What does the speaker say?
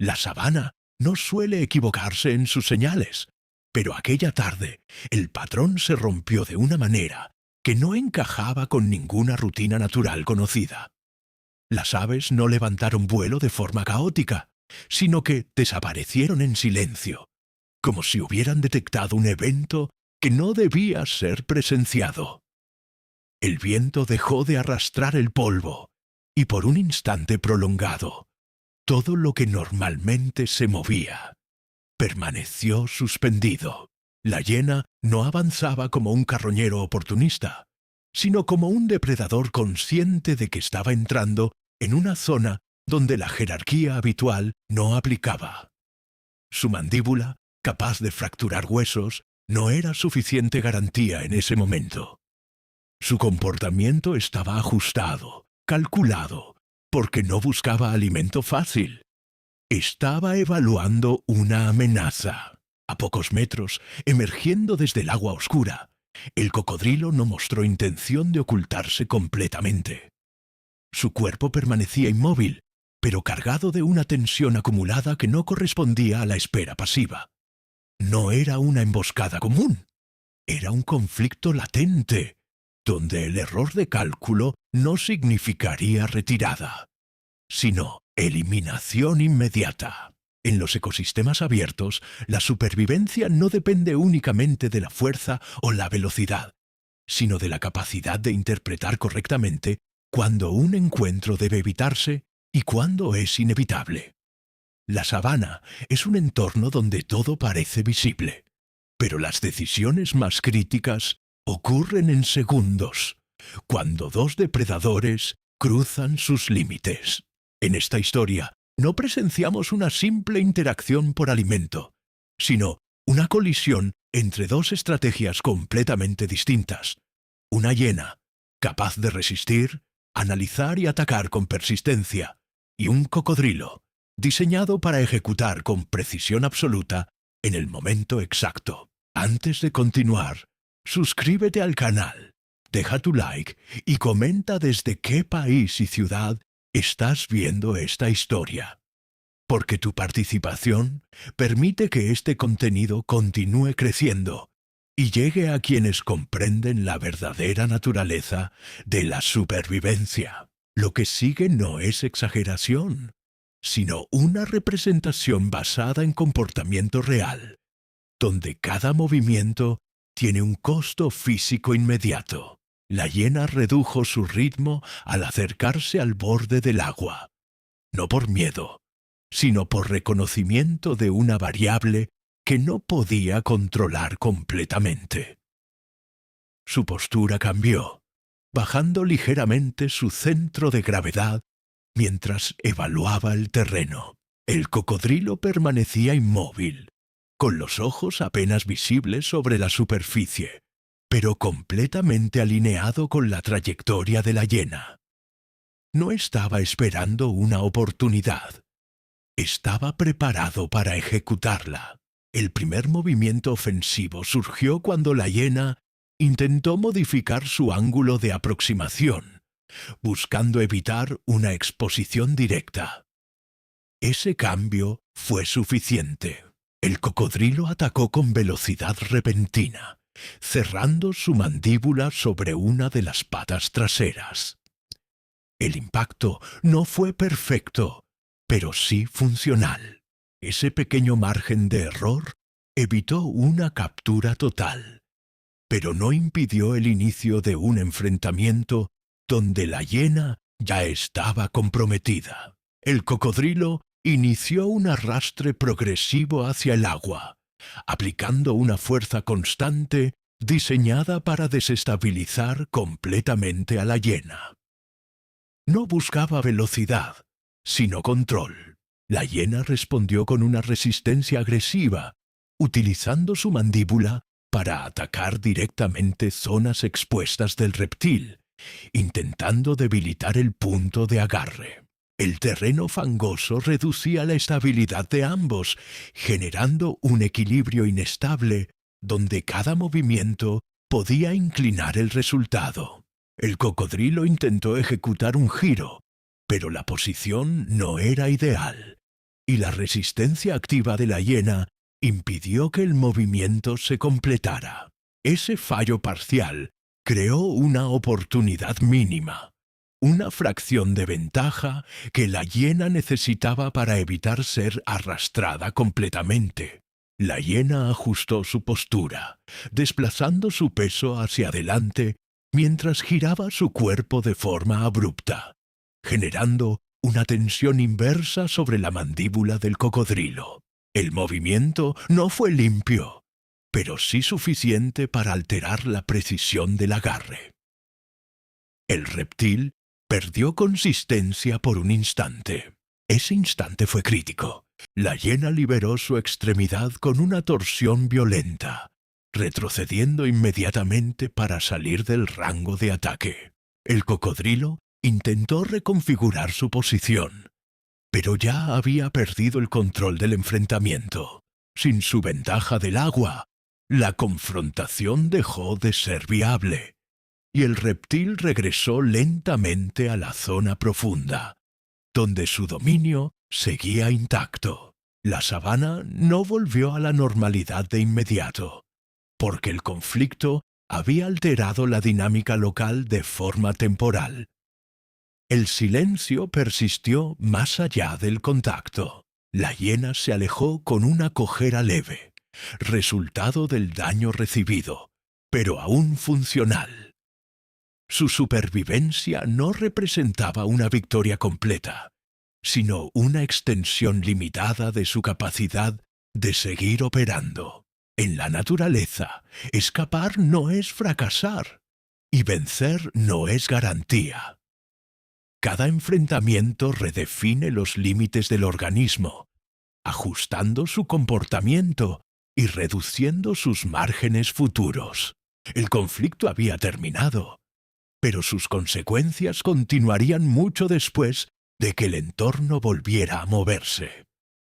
La sabana no suele equivocarse en sus señales, pero aquella tarde el patrón se rompió de una manera que no encajaba con ninguna rutina natural conocida. Las aves no levantaron vuelo de forma caótica, sino que desaparecieron en silencio, como si hubieran detectado un evento que no debía ser presenciado. El viento dejó de arrastrar el polvo, y por un instante prolongado, todo lo que normalmente se movía permaneció suspendido. La hiena no avanzaba como un carroñero oportunista, sino como un depredador consciente de que estaba entrando en una zona donde la jerarquía habitual no aplicaba. Su mandíbula, capaz de fracturar huesos, no era suficiente garantía en ese momento. Su comportamiento estaba ajustado, calculado, porque no buscaba alimento fácil. Estaba evaluando una amenaza. A pocos metros, emergiendo desde el agua oscura, el cocodrilo no mostró intención de ocultarse completamente. Su cuerpo permanecía inmóvil, pero cargado de una tensión acumulada que no correspondía a la espera pasiva. No era una emboscada común, era un conflicto latente, donde el error de cálculo no significaría retirada, sino eliminación inmediata. En los ecosistemas abiertos, la supervivencia no depende únicamente de la fuerza o la velocidad, sino de la capacidad de interpretar correctamente cuándo un encuentro debe evitarse y cuándo es inevitable. La sabana es un entorno donde todo parece visible, pero las decisiones más críticas ocurren en segundos, cuando dos depredadores cruzan sus límites. En esta historia no presenciamos una simple interacción por alimento, sino una colisión entre dos estrategias completamente distintas. Una hiena, capaz de resistir, analizar y atacar con persistencia, y un cocodrilo, diseñado para ejecutar con precisión absoluta en el momento exacto. Antes de continuar, suscríbete al canal, deja tu like y comenta desde qué país y ciudad estás viendo esta historia, porque tu participación permite que este contenido continúe creciendo y llegue a quienes comprenden la verdadera naturaleza de la supervivencia. Lo que sigue no es exageración, sino una representación basada en comportamiento real, donde cada movimiento tiene un costo físico inmediato. La hiena redujo su ritmo al acercarse al borde del agua, no por miedo, sino por reconocimiento de una variable que no podía controlar completamente. Su postura cambió, bajando ligeramente su centro de gravedad mientras evaluaba el terreno. El cocodrilo permanecía inmóvil, con los ojos apenas visibles sobre la superficie, pero completamente alineado con la trayectoria de la hiena. No estaba esperando una oportunidad. Estaba preparado para ejecutarla. El primer movimiento ofensivo surgió cuando la hiena intentó modificar su ángulo de aproximación, buscando evitar una exposición directa. Ese cambio fue suficiente. El cocodrilo atacó con velocidad repentina, cerrando su mandíbula sobre una de las patas traseras. El impacto no fue perfecto, pero sí funcional. Ese pequeño margen de error evitó una captura total, pero no impidió el inicio de un enfrentamiento donde la hiena ya estaba comprometida. El cocodrilo inició un arrastre progresivo hacia el agua, aplicando una fuerza constante diseñada para desestabilizar completamente a la hiena. No buscaba velocidad, sino control. La hiena respondió con una resistencia agresiva, utilizando su mandíbula para atacar directamente zonas expuestas del reptil, intentando debilitar el punto de agarre. El terreno fangoso reducía la estabilidad de ambos, generando un equilibrio inestable donde cada movimiento podía inclinar el resultado. El cocodrilo intentó ejecutar un giro, pero la posición no era ideal, y la resistencia activa de la hiena impidió que el movimiento se completara. Ese fallo parcial creó una oportunidad mínima, una fracción de ventaja que la hiena necesitaba para evitar ser arrastrada completamente. La hiena ajustó su postura, desplazando su peso hacia adelante mientras giraba su cuerpo de forma abrupta, generando una tensión inversa sobre la mandíbula del cocodrilo. El movimiento no fue limpio, pero sí suficiente para alterar la precisión del agarre. El reptil perdió consistencia por un instante. Ese instante fue crítico. La hiena liberó su extremidad con una torsión violenta, retrocediendo inmediatamente para salir del rango de ataque. El cocodrilo intentó reconfigurar su posición, pero ya había perdido el control del enfrentamiento. Sin su ventaja del agua, la confrontación dejó de ser viable, y el reptil regresó lentamente a la zona profunda, donde su dominio seguía intacto. La sabana no volvió a la normalidad de inmediato, porque el conflicto había alterado la dinámica local de forma temporal. El silencio persistió más allá del contacto. La hiena se alejó con una cojera leve, resultado del daño recibido, pero aún funcional. Su supervivencia no representaba una victoria completa, sino una extensión limitada de su capacidad de seguir operando. En la naturaleza, escapar no es fracasar, y vencer no es garantía. Cada enfrentamiento redefine los límites del organismo, ajustando su comportamiento y reduciendo sus márgenes futuros. El conflicto había terminado, pero sus consecuencias continuarían mucho después de que el entorno volviera a moverse.